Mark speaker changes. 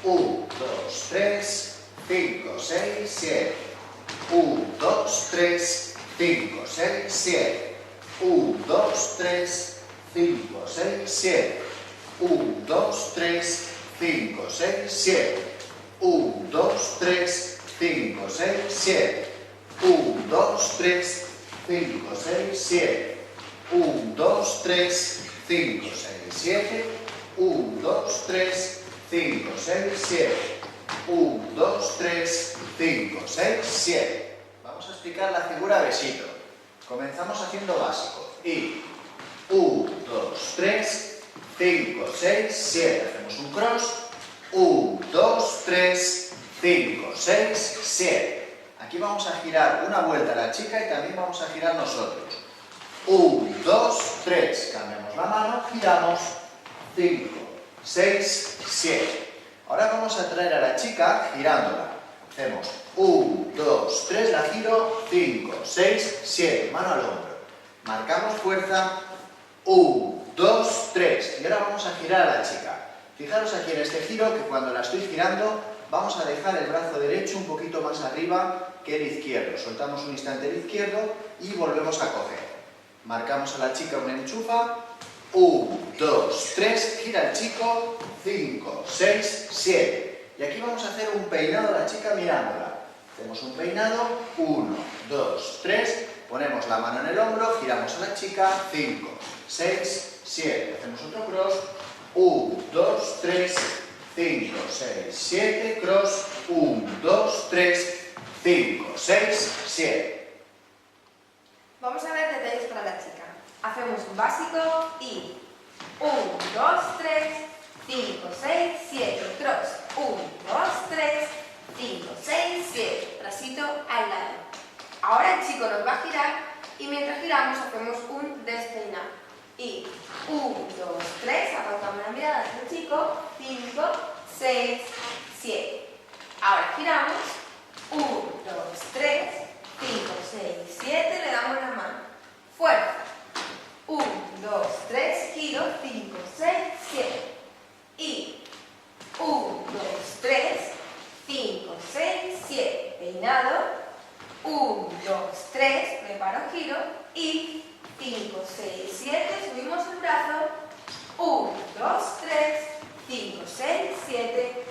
Speaker 1: 1, 2, 3, 5, 6, 7. 1, 2, 3, 5, 6, 7. 1, 2, 3, 5, 6, 7. 1, 2, 3, 5, 6, 7. 1, 2, 3, 5, 6, 7. 1, 2, 3, 5, 6, 7. 1, 2, 3, 5, 6, 7. 1, 2, 3, 5, 6, 7. 1, 2, 3, 5, 6, 7. Vamos a explicar la figura besito. Comenzamos haciendo básico. Y 1, 2, 3, 5, 6, 7. Hacemos un cross. 1, 2, 3, 5, 6, 7. Aquí vamos a girar una vuelta a la chica y también vamos a girar nosotros. 1, 2, 3. Cambiamos la mano, giramos. 5, 6, 7. Ahora vamos a traer a la chica girándola. Hacemos 1, 2, 3, la giro. 5, 6, 7. Mano al hombro. Marcamos fuerza. 1, 2, 3. Y ahora vamos a girar a la chica. Fijaros aquí en este giro que cuando la estoy girando vamos a dejar el brazo derecho un poquito más arriba que el izquierdo. Soltamos un instante el izquierdo y volvemos a coger. Marcamos a la chica una enchufa. 1, 2, 3, gira el chico. 5, 6, 7. Y aquí vamos a hacer un peinado a la chica mirándola. Hacemos un peinado. 1, 2, 3. Ponemos la mano en el hombro, giramos a la chica. 5, 6, 7. Hacemos otro cross. 1, 2, 3, 5, 6, 7, cross. 1, 2, 3, 5, 6, 7.
Speaker 2: Vamos a ver detalles para la chica. Hacemos un básico y 1, 2, 3, 5, 6, 7, cross. 1, 2, 3, 5, 6, 7. Bracito al lado. Ahora el chico nos va a girar y mientras giramos hacemos un despeinado. Y 1, 2, 3, apartamos la mirada hacia el chico. 5, 6, 7. Ahora giramos. 1, 2, 3, 5, 6, 7. Le damos la mano. Fuerza. 1, 2, 3, giro. 5, 6, 7. Y 1, 2, 3, 5, 6, 7. Peinado. 1, 2, 3, preparo giro. Y 5, 6, 7, subimos el brazo. 1, 2, 3, 5, 6, 7.